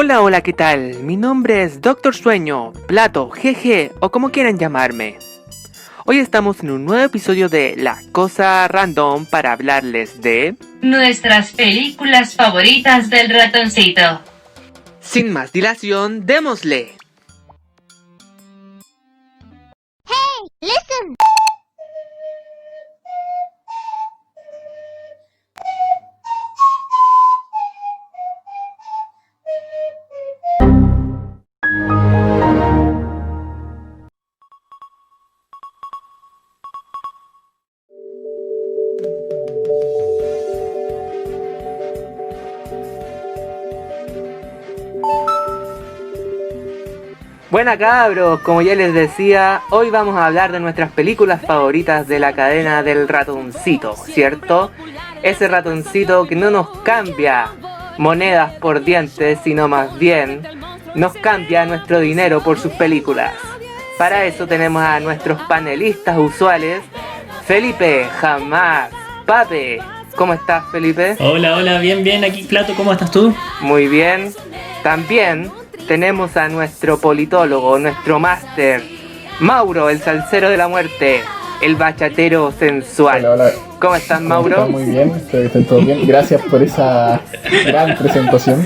Hola, hola, ¿qué tal? Mi nombre es Doctor Sueño, Plato, GG o como quieran llamarme. Hoy estamos en un nuevo episodio de La Cosa Random para hablarles de nuestras películas favoritas del ratoncito. Sin más dilación, démosle. Hey, listen. Buena cabros, como ya les decía, hoy vamos a hablar de nuestras películas favoritas de la cadena del ratoncito, ¿cierto? Ese ratoncito que no nos cambia monedas por dientes, sino más bien nos cambia nuestro dinero por sus películas. Para eso tenemos a nuestros panelistas usuales, Felipe, Jamás, Pape. ¿Cómo estás, Felipe? Hola, bien, aquí Plato, ¿cómo estás tú? Muy bien. También tenemos a nuestro politólogo, nuestro máster, Mauro, el salsero de la muerte, el bachatero sensual. Hola. ¿Cómo estás, Mauro? Muy bien, estoy todo bien. Gracias por esa gran presentación.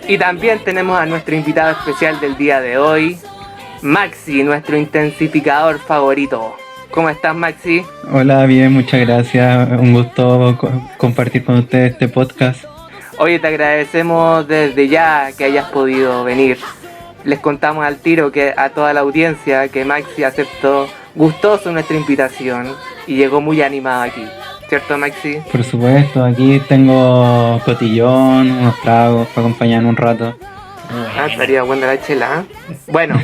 Y también tenemos a nuestro invitado especial del día de hoy, Maxi, nuestro intensificador favorito. ¿Cómo estás, Maxi? Hola, bien, muchas gracias. Un gusto compartir con ustedes este podcast. Oye, te agradecemos desde ya que hayas podido venir. Les contamos al tiro que a toda la audiencia que Maxi aceptó gustoso nuestra invitación y llegó muy animado aquí. ¿Cierto, Maxi? Por supuesto, aquí tengo cotillón, unos tragos para acompañar un rato. Estaría buena la chela, ¿eh? Bueno,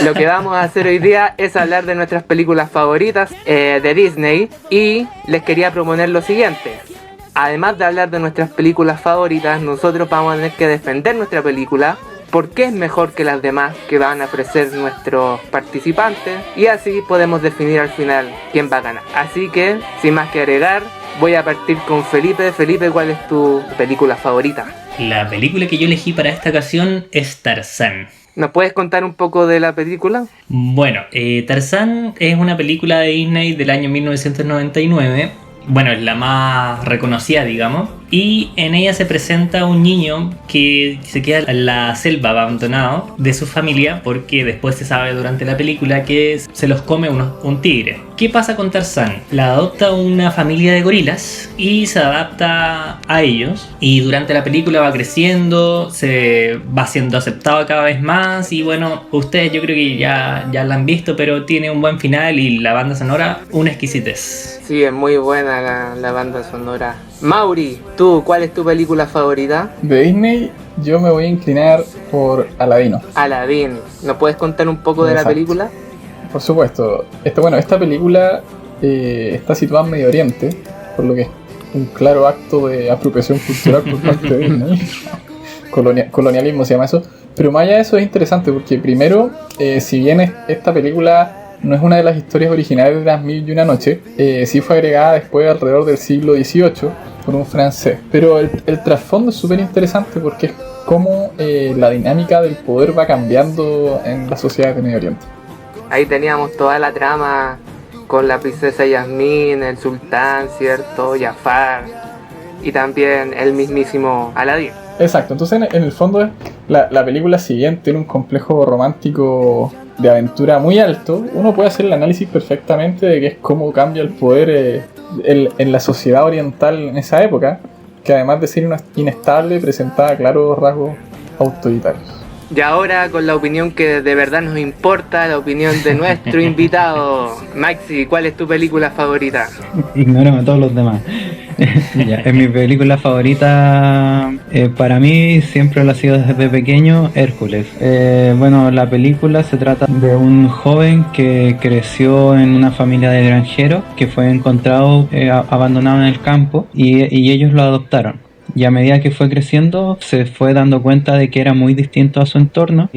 lo que vamos a hacer hoy día es hablar de nuestras películas favoritas de Disney y les quería proponer lo siguiente. Además de hablar de nuestras películas favoritas, nosotros vamos a tener que defender nuestra película, por qué es mejor que las demás que van a ofrecer nuestros participantes, y así podemos definir al final quién va a ganar. Así que, sin más que agregar, voy a partir con Felipe. Felipe, ¿cuál es tu película favorita? La película que yo elegí para esta ocasión es Tarzán. ¿Nos puedes contar un poco de la película? Bueno, Tarzán es una película de Disney del año 1999. Bueno, es la más reconocida, digamos. Y en ella se presenta un niño que se queda en la selva abandonado de su familia porque después se sabe durante la película que se los come un tigre. ¿Qué pasa con Tarzán? La adopta una familia de gorilas y se adapta a ellos. Y durante la película va creciendo, se va siendo aceptado cada vez más. Y bueno, ustedes yo creo que ya la han visto, pero tiene un buen final y la banda sonora, una exquisitez. Sí, es muy buena la banda sonora. Mauri, ¿tú cuál es tu película favorita? De Disney, yo me voy a inclinar por Aladino. Aladdin. ¿Nos puedes contar un poco de la Exacto. película? Por supuesto. Esta película está situada en Medio Oriente, por lo que es un claro acto de apropiación cultural por parte de Disney. Colonialismo se llama eso. Pero más allá de eso es interesante porque primero, si bien esta película no es una de las historias originales de Las Mil y una Noche, sí fue agregada después alrededor del siglo XVIII por un francés. Pero el trasfondo es súper interesante porque es cómo la dinámica del poder va cambiando en las sociedades de Medio Oriente. Ahí teníamos toda la trama con la princesa Yasmín, el sultán, ¿cierto? Jafar y también el mismísimo Aladín. Exacto, entonces en el fondo la película, si bien tiene un complejo romántico de aventura muy alto, uno puede hacer el análisis perfectamente de que es cómo cambia el poder en la sociedad oriental en esa época, que además de ser inestable presentaba claros rasgos autoritarios. Y ahora con la opinión que de verdad nos importa, la opinión de nuestro invitado. Maxi, ¿cuál es tu película favorita? Ignórame a todos los demás. Ya, es mi película favorita, para mí siempre lo ha sido desde pequeño, Hércules. Bueno, la película se trata de un joven que creció en una familia de granjeros que fue encontrado abandonado en el campo y ellos lo adoptaron. Y a medida que fue creciendo se fue dando cuenta de que era muy distinto a su entorno,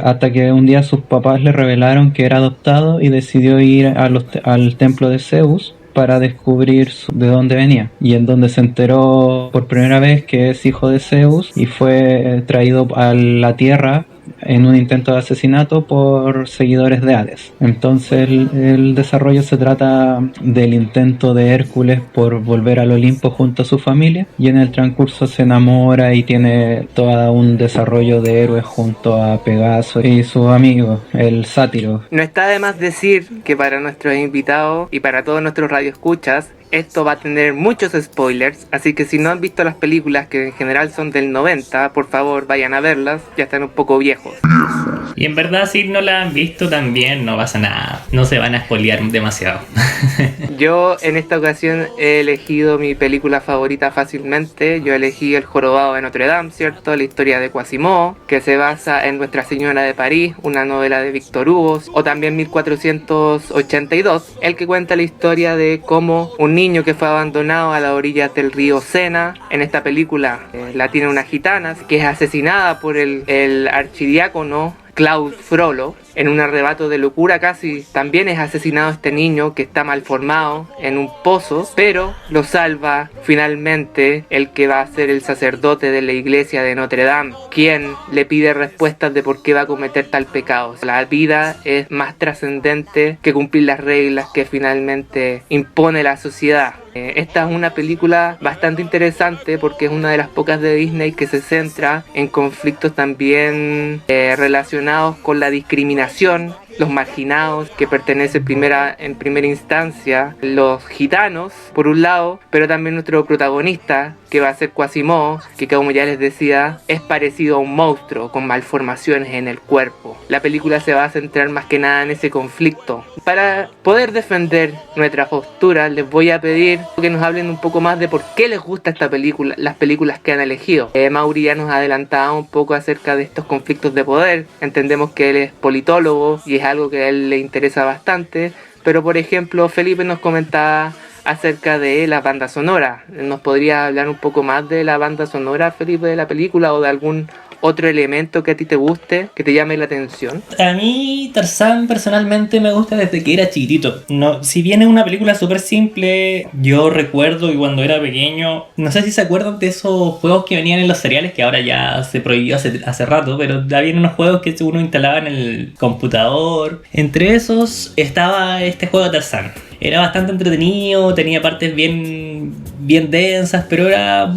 hasta que un día sus papás le revelaron que era adoptado y decidió ir al templo de Zeus para descubrir de dónde venía, y en donde se enteró por primera vez que es hijo de Zeus y fue traído a la Tierra en un intento de asesinato por seguidores de Hades. Entonces el desarrollo se trata del intento de Hércules por volver al Olimpo junto a su familia, y en el transcurso se enamora y tiene todo un desarrollo de héroes junto a Pegaso y sus amigos, el Sátiro. No está de más decir que para nuestros invitados y para todos nuestros radioescuchas, esto va a tener muchos spoilers, así que si no han visto las películas, que en general son del 90, por favor vayan a verlas, ya están un poco viejos. Y en verdad, si no la han visto también, no pasa nada, no se van a spoilear demasiado. Yo en esta ocasión he elegido mi película favorita fácilmente. Yo elegí El Jorobado de Notre Dame, ¿cierto? La historia de Quasimodo, que se basa en Nuestra Señora de París, una novela de Victor Hugo, o también 1482, el que cuenta la historia de cómo un niño que fue abandonado a las orillas del río Sena, en esta película la tiene una gitana, que es asesinada por el archidiácono Claude Frollo. En un arrebato de locura casi, también es asesinado este niño que está malformado en un pozo, pero lo salva finalmente el que va a ser el sacerdote de la iglesia de Notre Dame, quien le pide respuestas de por qué va a cometer tal pecado. La vida es más trascendente que cumplir las reglas que finalmente impone la sociedad. Esta es una película bastante interesante porque es una de las pocas de Disney que se centra en conflictos también relacionados con la discriminación, los marginados que pertenecen en primera instancia, los gitanos por un lado, pero también nuestro protagonista, que va a ser Quasimodo, que como ya les decía es parecido a un monstruo con malformaciones en el cuerpo. La película se va a centrar más que nada en ese conflicto. Para poder defender nuestra postura, les voy a pedir que nos hablen un poco más de por qué les gusta esta película, las películas que han elegido. Mauri ya nos ha adelantado un poco acerca de estos conflictos de poder. Entendemos que él es politólogo y es algo que a él le interesa bastante, pero por ejemplo Felipe nos comentaba acerca de la banda sonora. ¿Nos podría hablar un poco más de la banda sonora, Felipe, de la película, o de algún otro elemento que a ti te guste, que te llame la atención? A mí Tarzán personalmente me gusta desde que era chiquitito. No, si bien es una película súper simple, yo recuerdo que cuando era pequeño, no sé si se acuerdan de esos juegos que venían en los cereales, que ahora ya se prohibió hace rato, pero había unos juegos que uno instalaba en el computador. Entre esos estaba este juego de Tarzán. Era bastante entretenido, tenía partes bien densas, pero era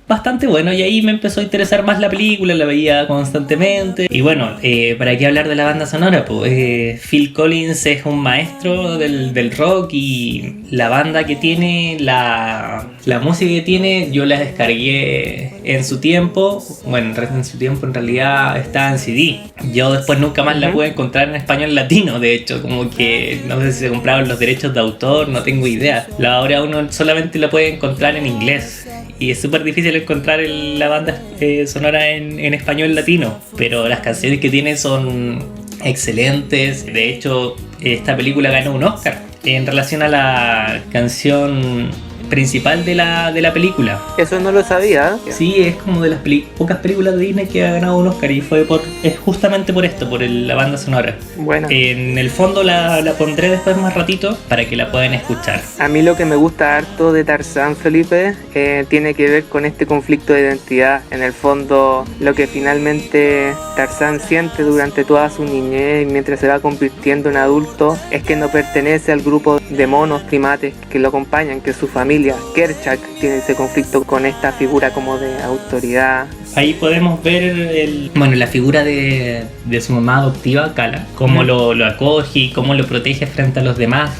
bastante bueno, y ahí me empezó a interesar más la película, la veía constantemente. Y bueno, ¿para qué hablar de la banda sonora? Pues Phil Collins es un maestro del rock, y la banda que tiene, la música que tiene, yo la descargué en su tiempo. Bueno, en su tiempo en realidad estaba en CD. Yo después nunca más la pude encontrar en español latino, de hecho, como que no sé si se compraron los derechos de autor, no tengo idea. Ahora uno solamente la puede encontrar en inglés, y es súper difícil encontrar la banda sonora en español latino, pero las canciones que tiene son excelentes. De hecho, esta película ganó un Oscar en relación a la canción principal de la película. Eso no lo sabía. Sí, es como de las pocas películas de Disney que ha ganado un Oscar, y es justamente por esto, por la banda sonora. Bueno, En el fondo la pondré después más ratito para que la puedan escuchar. a mí lo que me gusta harto de Tarzán, Felipe, tiene que ver con este conflicto de identidad. En el fondo, lo que finalmente Tarzán siente durante toda su niñez y mientras se va convirtiendo en adulto, es que no pertenece al grupo de monos primates que lo acompañan, que es su familia. Kerchak tiene ese conflicto con esta figura como de autoridad. Ahí podemos ver la figura de su mamá adoptiva, Kala, cómo lo acoge y cómo lo protege frente a los demás,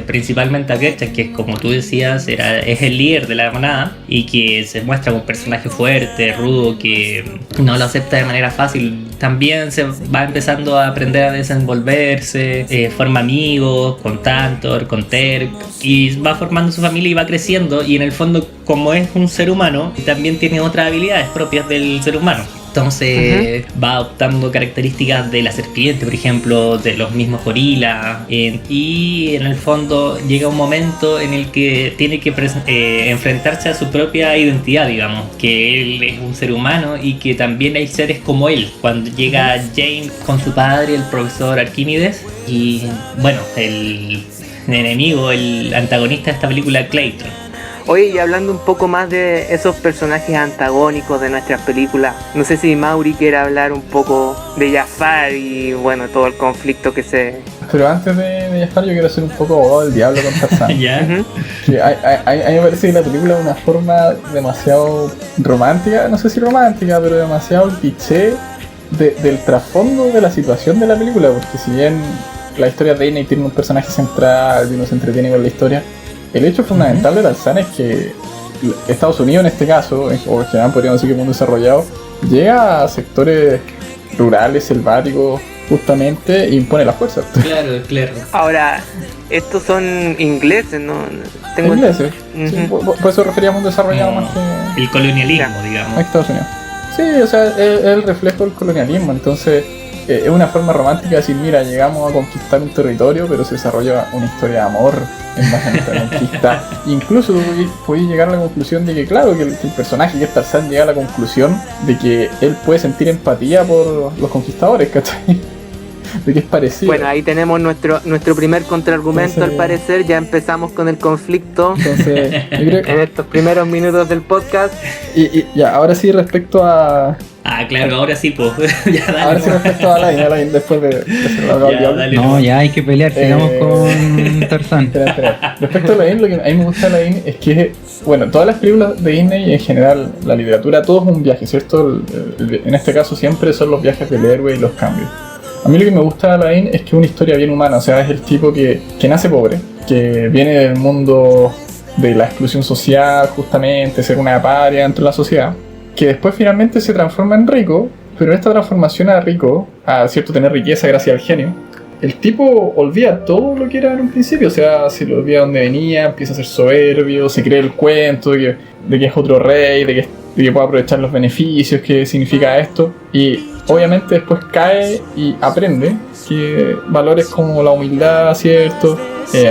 principalmente a Kerchak, que como tú decías es el líder de la manada, y que se muestra como un personaje fuerte, rudo, que no lo acepta de manera fácil. También se va empezando a aprender a desenvolverse, forma amigos con Tantor, con Terk, y va formando su familia y va creciendo, y en el fondo, como es un ser humano, también tiene otras habilidades propias del ser humano. Entonces va adoptando características de la serpiente, por ejemplo, de los mismos gorilas, y en el fondo llega un momento en el que tiene que enfrentarse a su propia identidad, digamos, que él es un ser humano y que también hay seres como él. Cuando llega James con su padre, el profesor Arquímedes, y bueno, enemigo, el antagonista de esta película, Clayton. Oye, y hablando un poco más de esos personajes antagónicos de nuestras películas, no sé si Mauri quiere hablar un poco de Jafar y bueno, todo el conflicto que se... Pero antes de Jafar yo quiero ser un poco abogado del diablo con Tarzán. ¿Ya? Ujú. Que a mí me parece que la película es una forma demasiado romántica, no sé si romántica, pero demasiado cliché del trasfondo de la situación de la película, porque si bien la historia de Disney tiene un personaje central y uno se entretiene con la historia, el hecho fundamental de Tarzán es que Estados Unidos en este caso, o en general podríamos decir que el mundo desarrollado, llega a sectores rurales, selváticos, justamente, e impone la fuerza. Claro. Ahora, estos son ingleses, ¿no? Ingleses. Sí, Ujú. por eso referíamos a un desarrollado más que El colonialismo, a digamos. Estados Unidos. Sí, o sea, es el reflejo del colonialismo, entonces es una forma romántica de decir, mira, llegamos a conquistar un territorio, pero se desarrolla una historia de amor en base a nuestra conquista. Incluso podéis llegar a la conclusión de que, claro, que el personaje que es Tarzán llega a la conclusión de que él puede sentir empatía por los conquistadores, ¿cachai? De que es parecido. Bueno, ahí tenemos nuestro primer contraargumento. Entonces- Al parecer ya empezamos con el conflicto Entonces, yo creo en estos primeros minutos del podcast. y ya, ahora sí respecto a... Ah, claro, ahora sí, pues. Ya, dale. Ahora sí respecto a Alain después de ser la Ya, dale. No, ya hay que pelear, sigamos con Tarzán. Espera. Respecto a Alain, lo que a mí me gusta de Alain es que, bueno, todas las películas de Disney y en general la literatura, todo es un viaje, ¿cierto? En este caso siempre son los viajes del héroe y los cambios. A mí lo que me gusta de Alain es que es una historia bien humana, o sea, es el tipo que nace pobre, que viene del mundo de la exclusión social, justamente, ser una paria dentro de la sociedad, que después finalmente se transforma en rico, pero esta transformación a rico, a cierto tener riqueza gracias al genio, el tipo olvida todo lo que era en un principio, o sea, se le olvida dónde venía, empieza a ser soberbio, se cree el cuento de que es otro rey, de que puede aprovechar los beneficios que significa esto, y obviamente después cae y aprende que valores como la humildad, ¿cierto?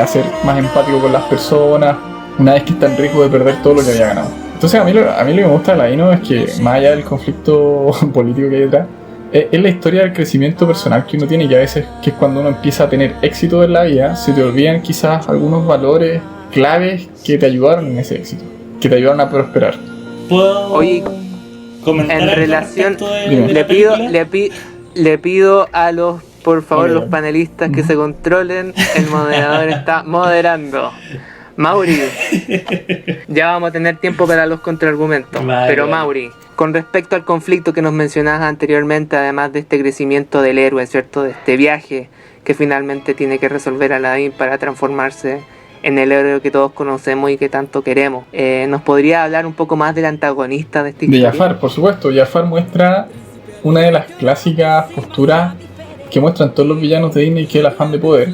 A ser más empático con las personas, una vez que está en riesgo de perder todo lo que había ganado. Entonces a mí lo que me gusta de Ladino es que, más allá del conflicto político que hay detrás, es la historia del crecimiento personal que uno tiene, y a veces que es cuando uno empieza a tener éxito en la vida, se te olvidan quizás algunos valores claves que te ayudaron en ese éxito, que te ayudaron a prosperar. ¿Puedo Oye, comentar en algo relación, respecto de Dime. la película? le pido a los, por favor, Ok. los panelistas que se controlen. El moderador está moderando. Mauri, ya vamos a tener tiempo para los contraargumentos. Vale, Pero vale. Mauri, con respecto al conflicto que nos mencionabas anteriormente, además de este crecimiento del héroe, ¿cierto? De este viaje que finalmente tiene que resolver Aladdin para transformarse en el héroe que todos conocemos y que tanto queremos. ¿Nos podría hablar un poco más del antagonista de esta De historia? Jafar, por supuesto. Jafar muestra una de las clásicas posturas que muestran todos los villanos de Disney, que es el afán de poder.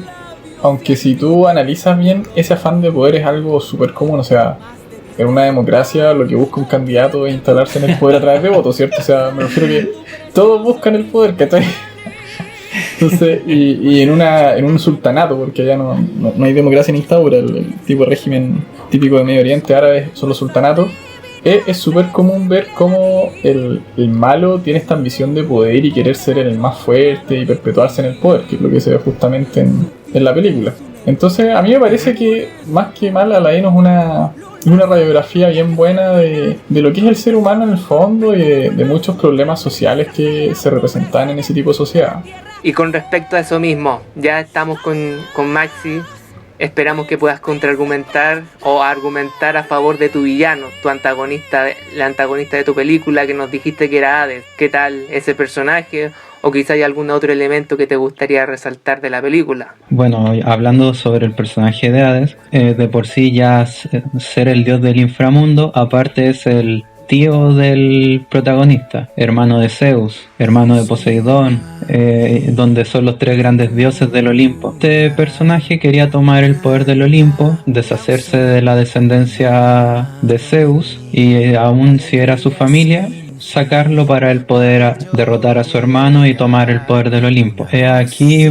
Aunque si tú analizas bien, ese afán de poder es algo súper común. O sea, en una democracia lo que busca un candidato es instalarse en el poder a través de votos, ¿cierto? O sea, me refiero que todos buscan el poder, ¿cachai? Entonces, y en un sultanato, porque allá no hay democracia ni dictadura, el tipo de régimen típico de Medio Oriente árabe son los sultanatos. Es súper común ver cómo el malo tiene esta ambición de poder y querer ser el más fuerte y perpetuarse en el poder, que es lo que se ve justamente en la película. Entonces, a mí me parece que, más que mal, Aladdin es una radiografía bien buena de lo que es el ser humano en el fondo y de muchos problemas sociales que se representan en ese tipo de sociedad. Y con respecto a eso mismo, ya estamos con Maxi. Esperamos que puedas contraargumentar o argumentar a favor de tu villano, tu antagonista, la antagonista de tu película, que nos dijiste que era Hades. ¿Qué tal ese personaje? O quizá hay algún otro elemento que te gustaría resaltar de la película. Bueno, hablando sobre el personaje de Hades, de por sí ya ser el dios del inframundo, aparte es el tío del protagonista, hermano de Zeus, hermano de Poseidón, donde son los tres grandes dioses del Olimpo. Este personaje quería tomar el poder del Olimpo, deshacerse de la descendencia de Zeus y aún si era su familia, sacarlo para el poder derrotar a su hermano y tomar el poder del Olimpo. Aquí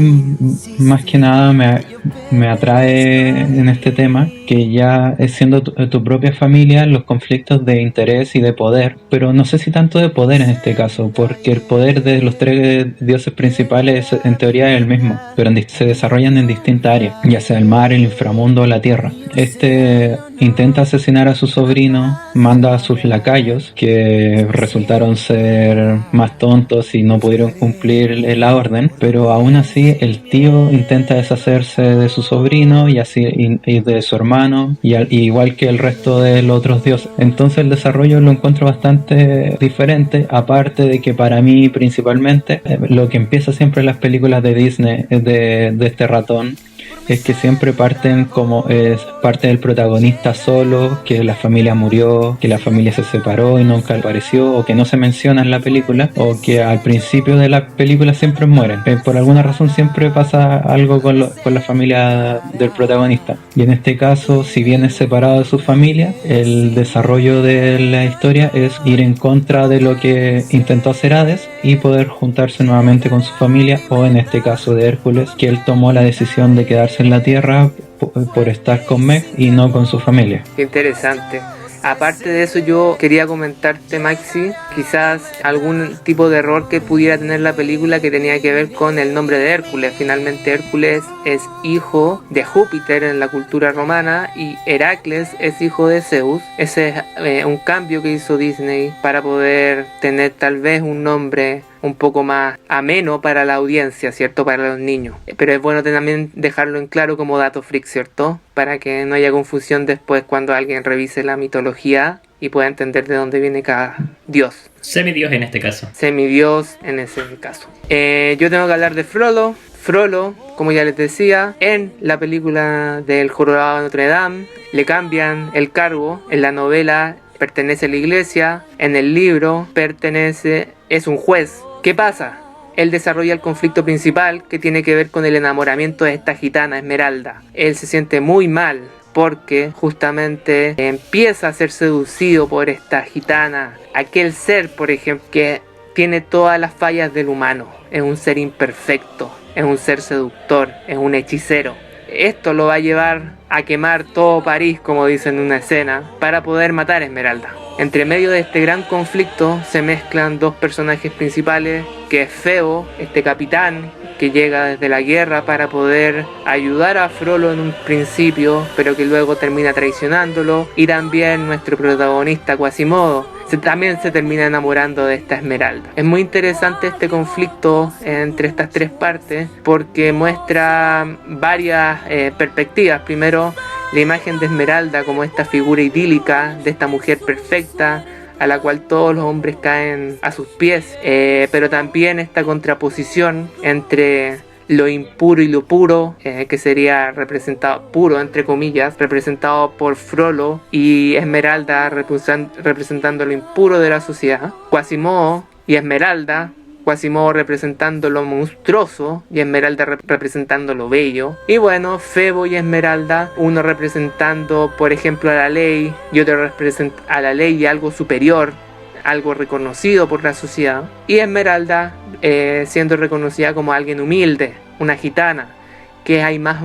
más que nada me atrae en este tema, que ya es siendo tu propia familia los conflictos de interés y de poder, pero no sé si tanto de poder en este caso, porque el poder de los tres dioses principales en teoría es el mismo, pero se desarrollan en distintas áreas, ya sea el mar, el inframundo o la tierra. Este intenta asesinar a su sobrino, manda a sus lacayos, que resultaron ser más tontos y no pudieron cumplir la orden, pero aún así el tío intenta deshacerse de su sobrino y así y de su hermano, y igual que el resto de los otros dioses. Entonces el desarrollo lo encuentro bastante diferente, aparte de que para mí principalmente lo que empieza siempre en las películas de Disney de este ratón es que siempre parten como es parte del protagonista solo, que la familia murió, que la familia se separó y nunca apareció, o que no se menciona en la película, o que al principio de la película siempre mueren. Por alguna razón siempre pasa algo con la familia del protagonista. Y en este caso, si bien es separado de su familia, el desarrollo de la historia es ir en contra de lo que intentó hacer Hades y poder juntarse nuevamente con su familia, o en este caso de Hércules, que él tomó la decisión de quedarse en la tierra por estar con Meg y no con su familia. Qué interesante. Aparte de eso, yo quería comentarte, Maxi, quizás algún tipo de error que pudiera tener la película que tenía que ver con el nombre de Hércules. Finalmente Hércules es hijo de Júpiter en la cultura romana y Heracles es hijo de Zeus. Ese es un cambio que hizo Disney para poder tener tal vez un nombre un poco más ameno para la audiencia, ¿cierto? Para los niños. Pero es bueno también dejarlo en claro como dato freak, ¿cierto? Para que no haya confusión después cuando alguien revise la mitología y pueda entender de dónde viene cada dios. Semidios en este caso. Semidios en ese caso. Yo tengo que hablar de Frollo. Frollo, como ya les decía, en la película del Jorobado de Notre Dame le cambian el cargo. En la novela pertenece a la iglesia, en el libro es un juez. ¿Qué pasa? Él desarrolla el conflicto principal que tiene que ver con el enamoramiento de esta gitana Esmeralda. Él se siente muy mal porque justamente empieza a ser seducido por esta gitana, aquel ser, por ejemplo, que tiene todas las fallas del humano. Es un ser imperfecto, es un ser seductor, es un hechicero. Esto lo va a llevar a quemar todo París, como dicen en una escena, para poder matar a Esmeralda. Entre medio de este gran conflicto se mezclan dos personajes principales, que es Febo, este capitán que llega desde la guerra para poder ayudar a Frollo en un principio, pero que luego termina traicionándolo, y también nuestro protagonista Quasimodo. También se termina enamorando de esta Esmeralda. Es muy interesante este conflicto entre estas tres partes porque muestra varias perspectivas. Primero, la imagen de Esmeralda como esta figura idílica de esta mujer perfecta a la cual todos los hombres caen a sus pies, pero también esta contraposición entre lo impuro y lo puro, que sería representado, puro entre comillas, representado por Frollo, y Esmeralda representando lo impuro de la sociedad. Quasimodo y Esmeralda, Quasimodo representando lo monstruoso y Esmeralda representando lo bello. Y bueno, Febo y Esmeralda, uno representando por ejemplo a la ley y otro representa a la ley y algo superior, algo reconocido por la sociedad, y Esmeralda siendo reconocida como alguien humilde, una gitana, que hay más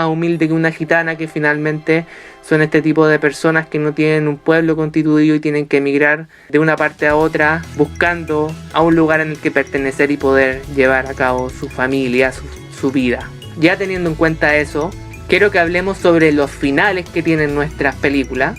humilde que una gitana, que finalmente son este tipo de personas que no tienen un pueblo constituido y tienen que emigrar de una parte a otra buscando a un lugar en el que pertenecer y poder llevar a cabo su familia, su vida. Ya teniendo en cuenta eso, quiero que hablemos sobre los finales que tienen nuestras películas.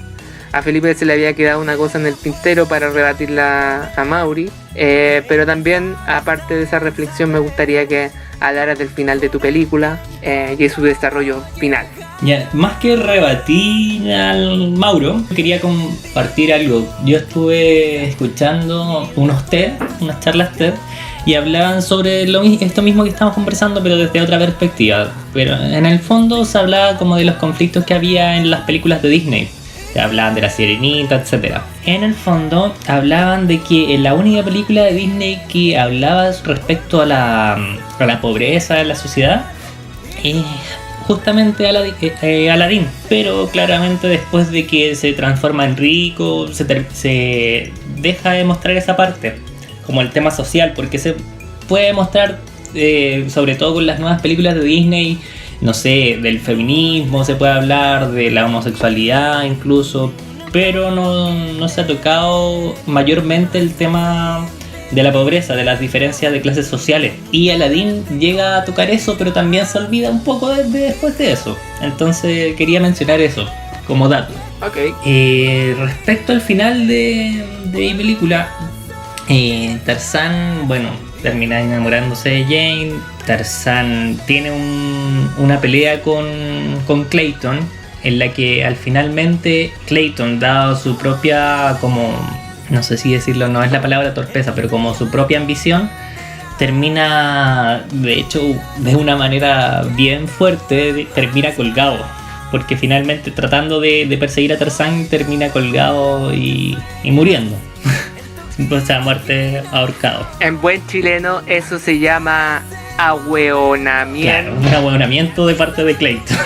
A Felipe se le había quedado una cosa en el tintero para rebatirla a Mauri, pero también, aparte de esa reflexión, me gustaría que hablaras del final de tu película y de su desarrollo final. Ya, más que rebatir al Mauro, quería compartir algo. Yo estuve escuchando unas charlas TED, y hablaban sobre esto mismo que estamos conversando, pero desde otra perspectiva. Pero en el fondo se hablaba como de los conflictos que había en las películas de Disney. Hablaban de la Sirenita, etc. En el fondo hablaban de que la única película de Disney que hablaba respecto a la pobreza de la sociedad es justamente Aladdin. Pero claramente después de que se transforma en rico, se deja de mostrar esa parte, como el tema social, porque se puede mostrar, sobre todo con las nuevas películas de Disney, no sé, del feminismo se puede hablar, de la homosexualidad incluso, pero no se ha tocado mayormente el tema de la pobreza, de las diferencias de clases sociales. Y Aladdin llega a tocar eso, pero también se olvida un poco después de eso. Entonces quería mencionar eso como dato. Ok. Respecto al final de mi película, Tarzán, bueno, termina enamorándose de Jane. Tarzán tiene una pelea con Clayton, en la que al finalmente Clayton, dado su propia, como, no sé si decirlo, no es la palabra torpeza, pero como su propia ambición, termina, de hecho, de una manera bien fuerte, termina colgado. Porque finalmente, tratando de perseguir a Tarzán, termina colgado y muriendo. O sea, muerte ahorcado. En buen chileno eso se llama ahueonamiento. Claro, un ahueonamiento de parte de Clayton.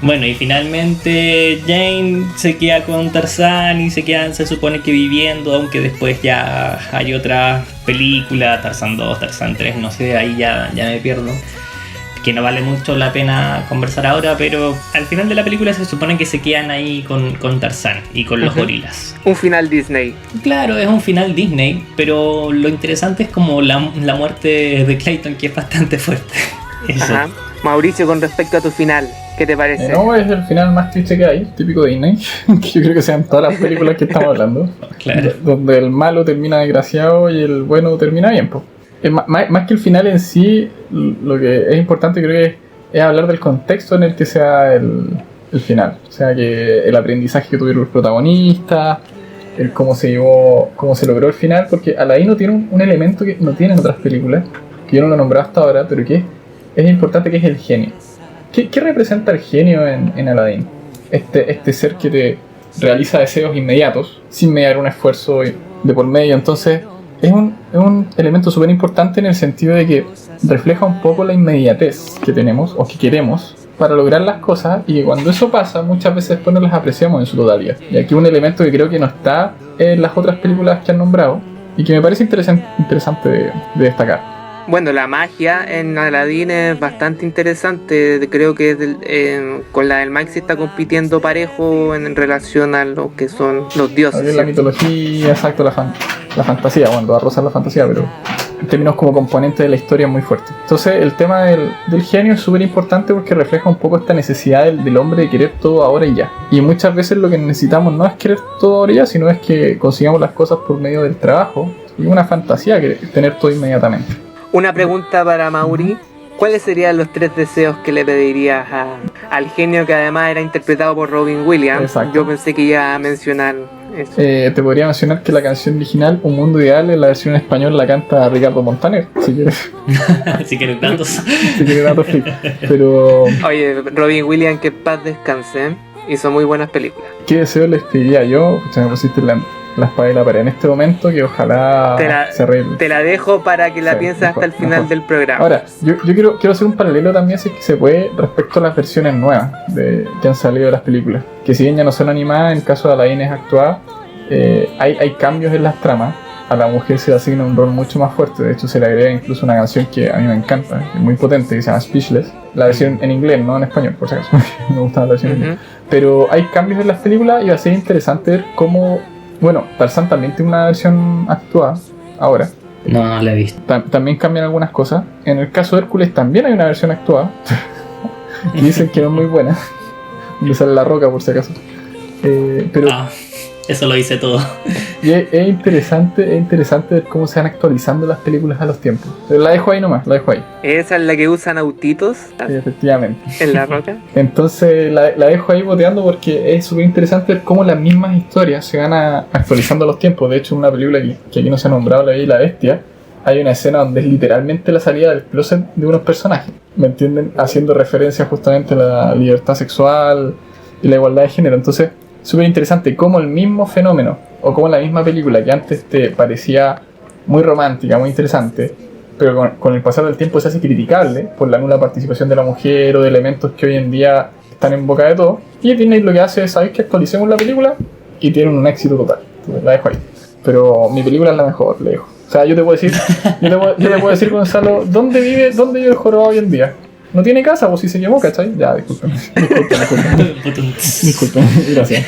Bueno, y finalmente Jane se queda con Tarzán y se quedan, se supone que viviendo, aunque después ya hay otra película, Tarzán 2, Tarzán 3, no sé, ahí ya me pierdo. Que no vale mucho la pena conversar ahora, pero al final de la película se supone que se quedan ahí con Tarzán y con los gorilas. Un final Disney. Claro, es un final Disney, pero lo interesante es como la muerte de Clayton, que es bastante fuerte. Eso. Ajá. Mauricio, con respecto a tu final, ¿qué te parece? No, es el final más triste que hay, típico de Disney, que yo creo que sean todas las películas que estamos hablando. Claro. Donde el malo termina desgraciado y el bueno termina bien, pues. Más que el final en sí, lo que es importante creo que es hablar del contexto en el que sea el final. O sea, que el aprendizaje que tuvieron los protagonistas, el cómo se logró el final, porque Aladdin tiene un elemento que no tienen otras películas, que yo no lo he nombrado hasta ahora, pero que es importante, que es el genio. ¿Qué representa el genio en Aladdin? Este ser que te realiza deseos inmediatos, sin mediar un esfuerzo de por medio. Entonces es un elemento súper importante en el sentido de que refleja un poco la inmediatez que tenemos o que queremos para lograr las cosas, y que cuando eso pasa muchas veces después no las apreciamos en su totalidad. Y aquí un elemento que creo que no está en las otras películas que han nombrado y que me parece interesante de destacar. Bueno, la magia en Aladdin es bastante interesante. Creo que con la del Mike se está compitiendo parejo en relación a lo que son los dioses. La mitología, exacto, la fantasía, bueno, va a rozar la fantasía, pero en términos como componente de la historia es muy fuerte. Entonces el tema del genio es súper importante porque refleja un poco esta necesidad del hombre de querer todo ahora y ya. Y muchas veces lo que necesitamos no es querer todo ahora y ya, sino es que consigamos las cosas por medio del trabajo. Y una fantasía que tener todo inmediatamente. Una pregunta para Mauri. ¿Cuáles serían los 3 deseos que le pedirías al genio, que además era interpretado por Robin Williams? Exacto. Yo pensé que iba a mencionar eso. Te podría mencionar que la canción original, Un Mundo Ideal, en la versión en español la canta Ricardo Montaner, si quieres. Si quieres datos. Si quieres datos, sí. Pero Oye, Robin Williams, que en paz descanse, hizo muy buenas películas. ¿qué deseo les pediría yo? Pues me pusiste la espada y la pared en este momento, que ojalá se arregle. Te la dejo para que la pienses hasta el final del programa. Ahora, yo quiero hacer un paralelo también, si es que se puede, respecto a las versiones nuevas que han salido de las películas. Que si bien ya no son animadas, en el caso de Aladdin es actuada, hay cambios en las tramas. A la mujer se le asigna un rol mucho más fuerte. De hecho, se le agrega incluso una canción que a mí me encanta, que es muy potente, que se llama Speechless. La versión en inglés, no en español, por si acaso. Me gusta la versión en inglés. Pero hay cambios en las películas y va a ser interesante ver cómo... Bueno, Tarzán también tiene una versión actuada ahora. No la he visto. También cambian algunas cosas. En el caso de Hércules también hay una versión actuada. Y dicen que no es muy buena. Le sale La Roca, por si acaso. Pero eso lo hice todo. y es interesante ver cómo se van actualizando las películas a los tiempos. Pero la dejo ahí nomás, la dejo ahí. ¿Esa es la que usan autitos? Sí, efectivamente. ¿En La Roca? Entonces la dejo ahí boteando porque es súper interesante ver cómo las mismas historias se van actualizando a los tiempos. De hecho, en una película que aquí no se ha nombrado, La Bella y la Bestia, hay una escena donde es literalmente la salida del closet de unos personajes, ¿me entienden? Haciendo referencia justamente a la libertad sexual y la igualdad de género. Entonces, súper interesante cómo el mismo fenómeno, o como la misma película que antes te parecía muy romántica, muy interesante, pero con el pasar del tiempo se hace criticable por la nula participación de la mujer o de elementos que hoy en día están en boca de todos. Y Disney lo que hace es, ¿sabes qué? Actualicemos la película y tienen un éxito total. Entonces, la dejo ahí. Pero mi película es la mejor, le dejo. O sea, yo te puedo decir, Gonzalo, ¿dónde vive el jorobado hoy en día? no tiene casa, pues si se quemó, ¿cachai? Ya, disculpen. Disculpen, gracias.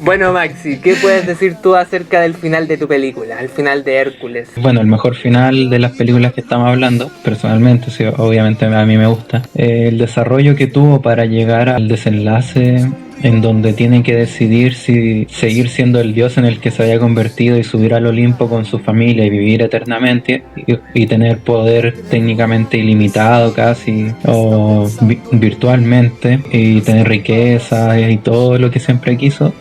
Bueno, Maxi, ¿qué puedes decir tú acerca del final de tu película, el final de Hércules? Bueno, el mejor final de las películas que estamos hablando, personalmente, sí, obviamente a mí me gusta. El desarrollo que tuvo para llegar al desenlace en donde tiene que decidir si seguir siendo el dios en el que se había convertido y subir al Olimpo con su familia y vivir eternamente y tener poder técnicamente ilimitado casi o virtualmente y tener riqueza y todo lo que siempre quiso,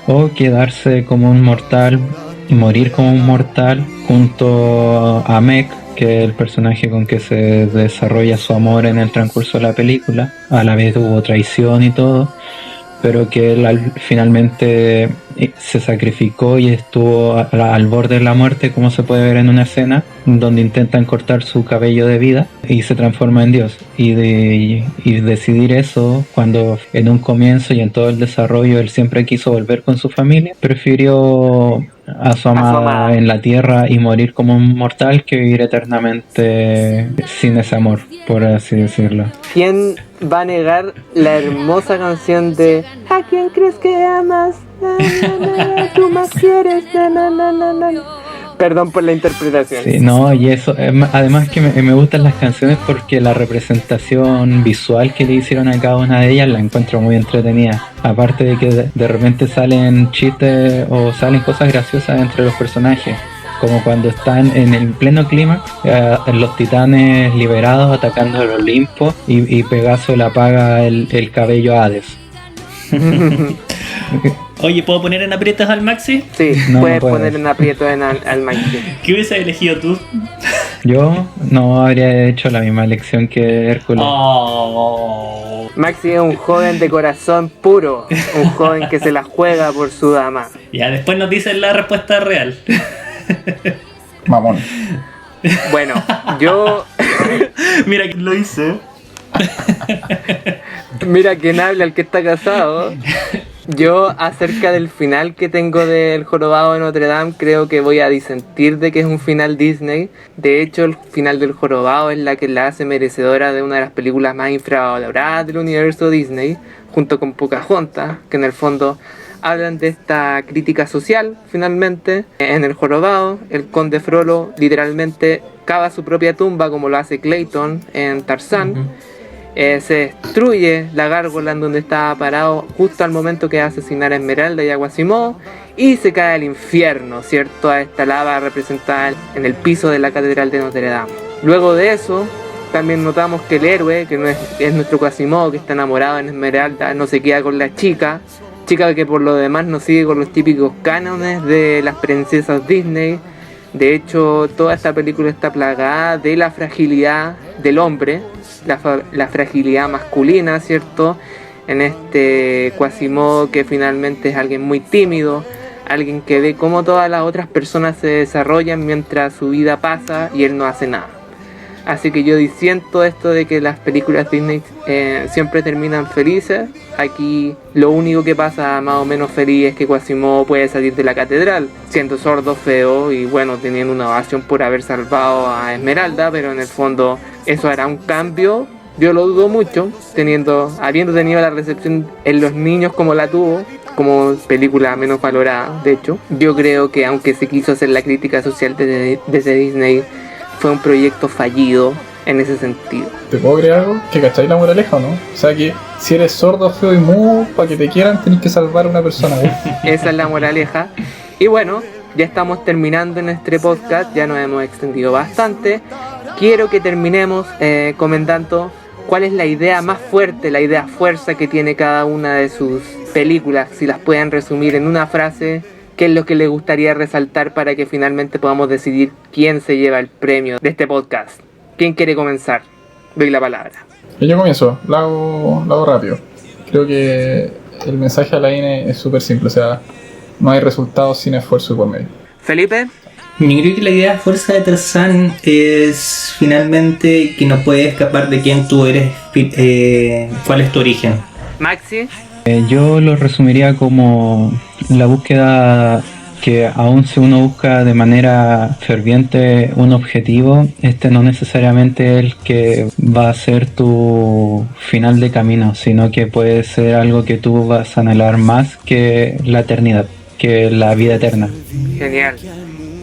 o quedarse como un mortal y morir como un mortal junto a Meg, que es el personaje con que se desarrolla su amor en el transcurso de la película. A la vez hubo traición y todo, pero que él finalmente se sacrificó y estuvo al borde de la muerte, como se puede ver en una escena donde intentan cortar su cabello de vida y se transforma en Dios. Y decidir eso cuando en un comienzo y en todo el desarrollo él siempre quiso volver con su familia, prefirió a su amada en la tierra y morir como un mortal que vivir eternamente sin ese amor, por así decirlo. ¿Quién va a negar la hermosa canción de ¿A quién crees que amas? Na, na, na, tú más quieres. Na, na, na, na, na. Perdón por la interpretación. Sí, no, y eso, además que me gustan las canciones porque la representación visual que le hicieron a cada una de ellas la encuentro muy entretenida. Aparte de que de repente salen chistes o salen cosas graciosas entre los personajes, como cuando están en el pleno clímax, los titanes liberados atacando el Olimpo y Pegaso le apaga el cabello a Hades. Oye, ¿puedo poner en aprietos al Maxi? Sí, No, puedes no puedes. poner en aprieto al Maxi. ¿Qué hubieses elegido tú? Yo no habría hecho la misma elección que Hércules. Oh. Maxi es un joven de corazón puro, un joven que se la juega por su dama. Ya, después nos dicen la respuesta real. Mamón. Bueno, yo... Mira que lo hice. Mira quién habla, el que está casado. Yo, acerca del final que tengo del Jorobado de Notre Dame, creo que voy a disentir de que es un final Disney. De hecho, el final del Jorobado es la que la hace merecedora de una de las películas más infravaloradas del universo Disney, junto con Pocahontas, que en el fondo hablan de esta crítica social. Finalmente, en el Jorobado, el conde Frollo literalmente cava su propia tumba, como lo hace Clayton en Tarzán. Se destruye la gárgola en donde estaba parado justo al momento que va a asesinar a Esmeralda y a Quasimodo, y se cae al infierno, ¿cierto? A esta lava representada en el piso de la Catedral de Notre Dame. Luego de eso, también notamos que el héroe, que no es nuestro Quasimodo, que está enamorado en Esmeralda, no se queda con la chica que por lo demás no sigue con los típicos cánones de las princesas Disney. De hecho, toda esta película está plagada de la fragilidad del hombre, la fragilidad masculina, ¿cierto? En este Quasimodo, que finalmente es alguien muy tímido, alguien que ve cómo todas las otras personas se desarrollan mientras su vida pasa y él no hace nada. Así que yo disiento esto de que las películas Disney siempre terminan felices. Aquí lo único que pasa más o menos feliz es que Quasimodo puede salir de la catedral, siendo sordo, feo y bueno, teniendo una ovación por haber salvado a Esmeralda, pero en el fondo eso hará un cambio. Yo lo dudo mucho, habiendo tenido la recepción en los niños como la tuvo, como película menos valorada, de hecho. Yo creo que aunque se quiso hacer la crítica social desde Disney, fue un proyecto fallido en ese sentido. ¿Te puedo creer algo? ¿Que cacháis la moraleja o no? O sea que si eres sordo, feo y mudo, para que te quieran tenés que salvar a una persona, ¿eh? Esa es la moraleja. Y bueno, ya estamos terminando en este podcast, ya nos hemos extendido bastante. Quiero que terminemos comentando cuál es la idea más fuerte, la idea fuerza que tiene cada una de sus películas. Si las pueden resumir en una frase, ¿qué es lo que les gustaría resaltar para que finalmente podamos decidir quién se lleva el premio de este podcast? ¿Quién quiere comenzar? Doy la palabra. Yo comienzo, lo hago rápido. Creo que el mensaje a la INE es súper simple, o sea, no hay resultados sin esfuerzo por medio. ¿Felipe? Yo creo que la idea fuerza de Tarzán es finalmente que no puedes escapar de quién tú eres, cuál es tu origen. ¿Maxi? Yo lo resumiría como la búsqueda que aun si uno busca de manera ferviente un objetivo, este no necesariamente es el que va a ser tu final de camino, sino que puede ser algo que tú vas a anhelar más que la eternidad, que la vida eterna. Genial.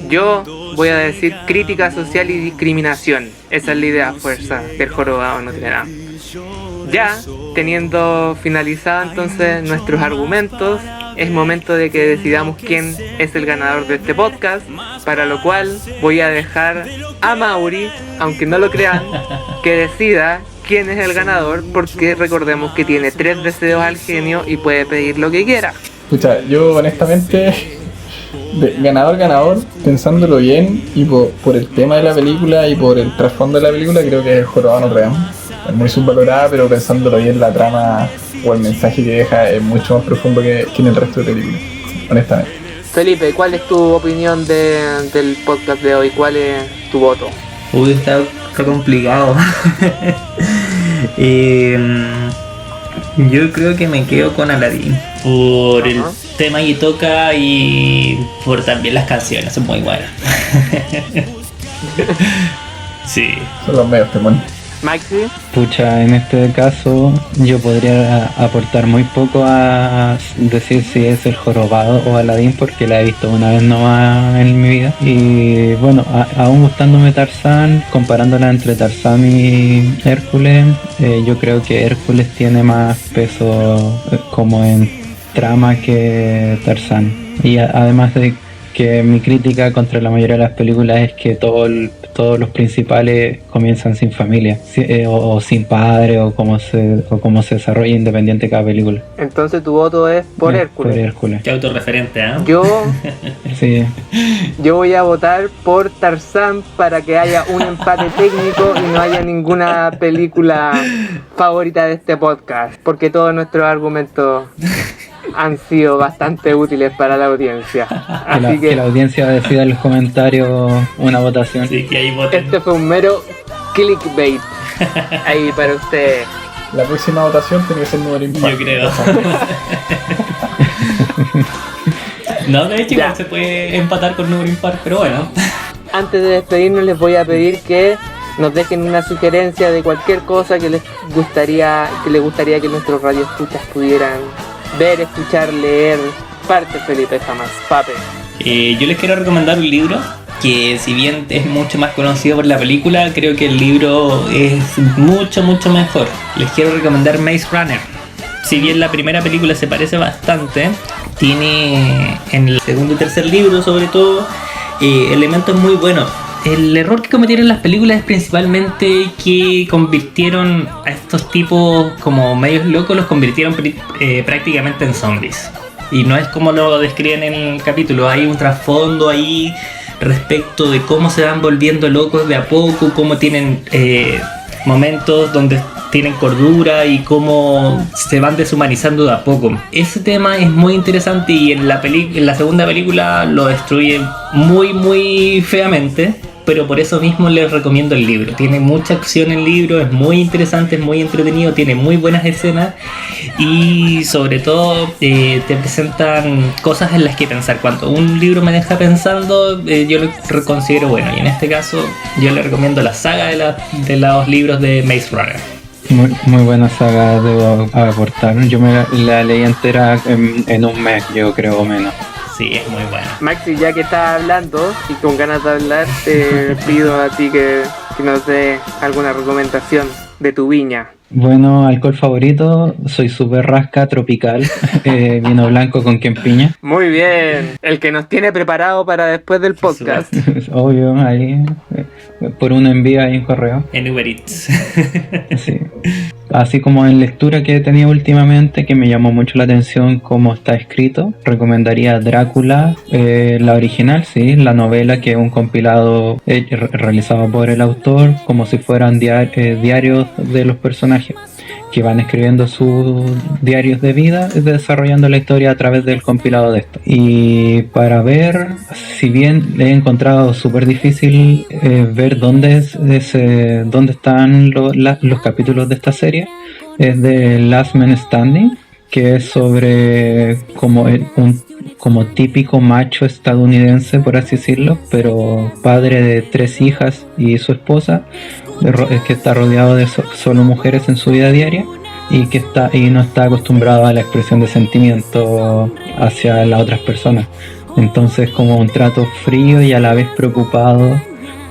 Yo voy a decir crítica social y discriminación. Esa es la idea fuerza del jorobado no tiene nada. Ya, teniendo finalizado entonces nuestros argumentos, es momento de que decidamos quién es el ganador de este podcast, para lo cual voy a dejar a Mauri, aunque no lo crean, que decida quién es el ganador, porque recordemos que tiene 3 deseos al genio y puede pedir lo que quiera. Escucha, yo honestamente, ganador, pensándolo bien y por el tema de la película y por el trasfondo de la película, creo que es el jorobado Notre Dame. Es muy subvalorada, pero pensándolo bien, la trama o el mensaje que deja es mucho más profundo que en el resto de películas, honestamente. Felipe, ¿cuál es tu opinión del podcast de hoy? ¿Cuál es tu voto? Uy, está complicado. Yo creo que me quedo con Aladdin por el tema que toca y por también las canciones, son muy buenas. Sí. Son los medios temón. Maxi, Pucha, en este caso yo podría aportar muy poco a decir si es el jorobado o Aladdin, porque la he visto una vez nomás en mi vida. Y bueno, aún gustándome Tarzán, comparándola entre Tarzán y Hércules, yo creo que Hércules tiene más peso como en trama que Tarzán. Y además de que mi crítica contra la mayoría de las películas es que todos los principales comienzan sin familia, o sin padre, o cómo se desarrolla independiente cada película. entonces tu voto es por Hércules. Por Hércules. Qué autorreferente, ¿eh? Sí. Yo voy a votar por Tarzán para que haya un empate técnico y no haya ninguna película favorita de este podcast, porque todos nuestros argumentos han sido bastante útiles para la audiencia. Así Que la audiencia decida en los comentarios una votación. Sí, que ahí voten. este fue un mero clickbait ahí para ustedes. La próxima votación tiene que ser número impar. Yo creo. No, de hecho Ya. igual se puede empatar con número impar, pero bueno. Antes de despedirnos les voy a pedir que nos dejen una sugerencia de cualquier cosa que les gustaría que nuestros radioescuchas pudieran ver, escuchar, leer. Parte Felipe jamás, pape. Yo les quiero recomendar un libro que, si bien es mucho más conocido por la película, creo que el libro es mucho mejor. Les quiero recomendar Maze Runner. Si bien la primera película se parece bastante, tiene en el segundo y tercer libro sobre todo elementos muy buenos. El error que cometieron las películas es principalmente que convirtieron a estos tipos como medios locos, los convirtieron prácticamente en zombies. Y no es como lo describen en el capítulo, hay un trasfondo ahí respecto de cómo se van volviendo locos de a poco, cómo tienen momentos donde tienen cordura y cómo se van deshumanizando de a poco. Ese tema es muy interesante y en la segunda película lo destruye muy feamente, pero por eso mismo les recomiendo el libro. Tiene mucha acción el libro, es muy interesante, es muy entretenido, tiene muy buenas escenas y sobre todo te presentan cosas en las que pensar. Cuando un libro me deja pensando, yo lo considero bueno, y en este caso yo le recomiendo la saga de los libros de Maze Runner. Muy buena saga, debo aportar. Yo me la leí entera en un mes, yo creo, o menos. Sí, es muy buena. Maxi, ya que estás hablando y con ganas de hablar, te pido a ti que nos dé alguna recomendación de tu viña. Bueno, alcohol favorito, soy super rasca tropical, vino blanco con piña. Muy bien, el que nos tiene preparado para después del podcast. Obvio, ahí, por un envío ahí en correo. En Uber Eats. Sí. Así como en lectura que he tenido últimamente, que me llamó mucho la atención cómo está escrito, recomendaría Drácula, la original, sí, la novela, que es un compilado realizado por el autor, como si fueran diarios de los personajes, que van escribiendo sus diarios de vida, desarrollando la historia a través del compilado de esto. Y para ver, si bien he encontrado súper difícil ver dónde están los capítulos de esta serie, es de Last Man Standing, que es sobre como como típico macho estadounidense, por así decirlo, pero padre de 3 hijas y su esposa, es que está rodeado de solo mujeres en su vida diaria y que no está acostumbrado a la expresión de sentimiento hacia las otras personas. Entonces, como un trato frío y a la vez preocupado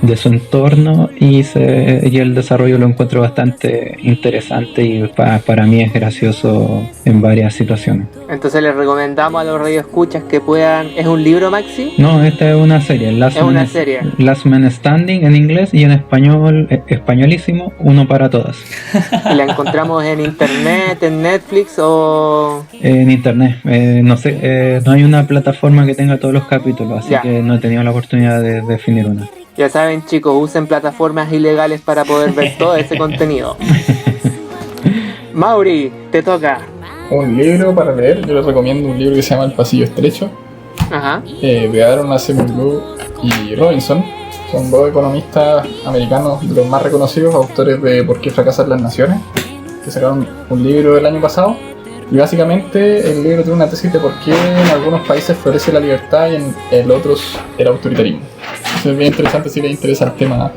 de su entorno, y el desarrollo lo encuentro bastante interesante y para mí es gracioso en varias situaciones. Entonces les recomendamos a los radioescuchas que puedan... ¿Es un libro, Maxi? No, esta es una serie. Last Man Standing en inglés, y en español, españolísimo, Uno para Todas. ¿Y la encontramos en internet, en Netflix o...? En internet, no sé, no hay una plataforma que tenga todos los capítulos, así Ya. que no he tenido la oportunidad de definir una. Ya saben, chicos, usen plataformas ilegales para poder ver todo ese contenido. Mauri, te toca. Un libro para leer, yo les recomiendo un libro que se llama El Pasillo Estrecho, Ajá. de Aaron Acemoglu y Robinson. Son 2 economistas americanos, de los más reconocidos, autores de ¿Por qué fracasan las naciones?, que sacaron un libro el año pasado. Y básicamente el libro tiene una tesis de por qué en algunos países florece la libertad y en otros el autoritarismo. Eso es bien interesante si les interesa el tema.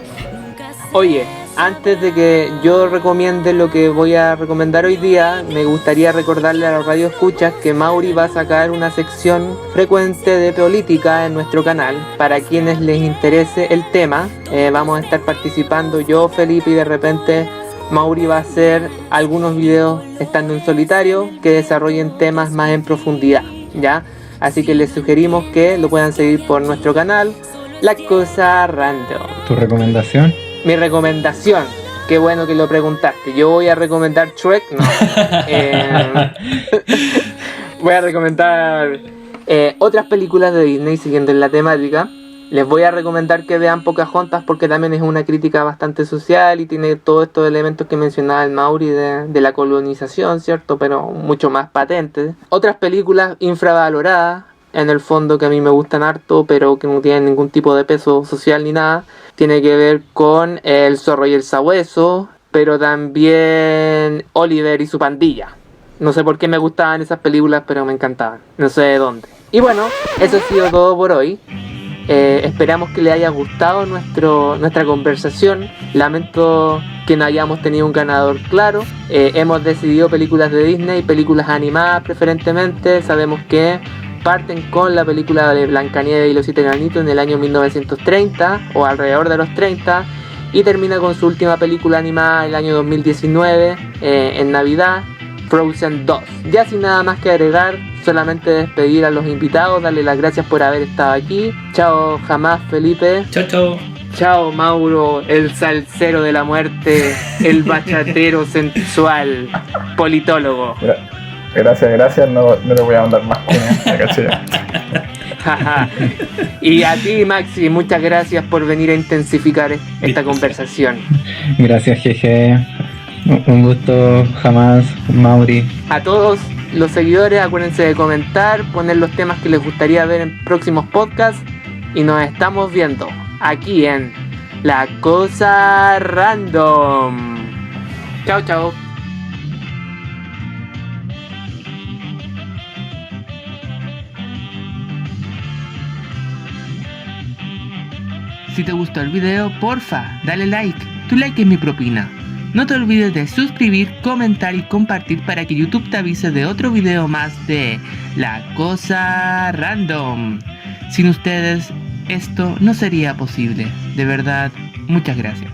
Oye, antes de que yo recomiende lo que voy a recomendar hoy día, me gustaría recordarle a los radioescuchas que Mauri va a sacar una sección frecuente de política en nuestro canal. Para quienes les interese el tema, vamos a estar participando yo, Felipe, y de repente Mauri va a hacer algunos videos estando en solitario que desarrollen temas más en profundidad, ¿ya? Así que les sugerimos que lo puedan seguir por nuestro canal, La Cosa Random. ¿Tu recomendación? Mi recomendación, qué bueno que lo preguntaste. Yo voy a recomendar Shrek, no. Voy a recomendar otras películas de Disney siguiendo en la temática. Les voy a recomendar que vean Pocahontas porque también es una crítica bastante social y tiene todos estos elementos que mencionaba el Mauri de la colonización, ¿cierto? Pero mucho más patentes. Otras películas infravaloradas, en el fondo, que a mí me gustan harto, pero que no tienen ningún tipo de peso social ni nada. Tiene que ver con El Zorro y el Sabueso, pero también Oliver y su pandilla. No sé por qué me gustaban esas películas, pero me encantaban. No sé de dónde. Y bueno, eso ha sido todo por hoy. Esperamos que les haya gustado nuestra conversación. Lamento que no hayamos tenido un ganador claro. Hemos decidido películas de Disney, películas animadas preferentemente. Sabemos que parten con la película de Blancanieves y los 7 enanitos en el año 1930 o alrededor de los 30, y termina con su última película animada el año 2019 en Navidad, Frozen 2. Ya sin nada más que agregar, solamente despedir a los invitados, darle las gracias por haber estado aquí. Chao Jamás, Felipe. Chau, chau. Chao Mauro, el salsero de la muerte, el bachatero sensual, politólogo. Gracias, no le voy a mandar más cuñas, la caché. Y a ti, Maxi, muchas gracias por venir a intensificar esta conversación. Gracias, jeje. Un gusto, Jamás, Mauri. A todos los seguidores, acuérdense de comentar, poner los temas que les gustaría ver en próximos podcasts, y nos estamos viendo aquí en La Cosa Random. Chao, chao. Si te gustó el video, porfa, dale like. Tu like es mi propina. No te olvides de suscribir, comentar y compartir para que YouTube te avise de otro video más de La Cosa Random. Sin ustedes, esto no sería posible. De verdad, muchas gracias.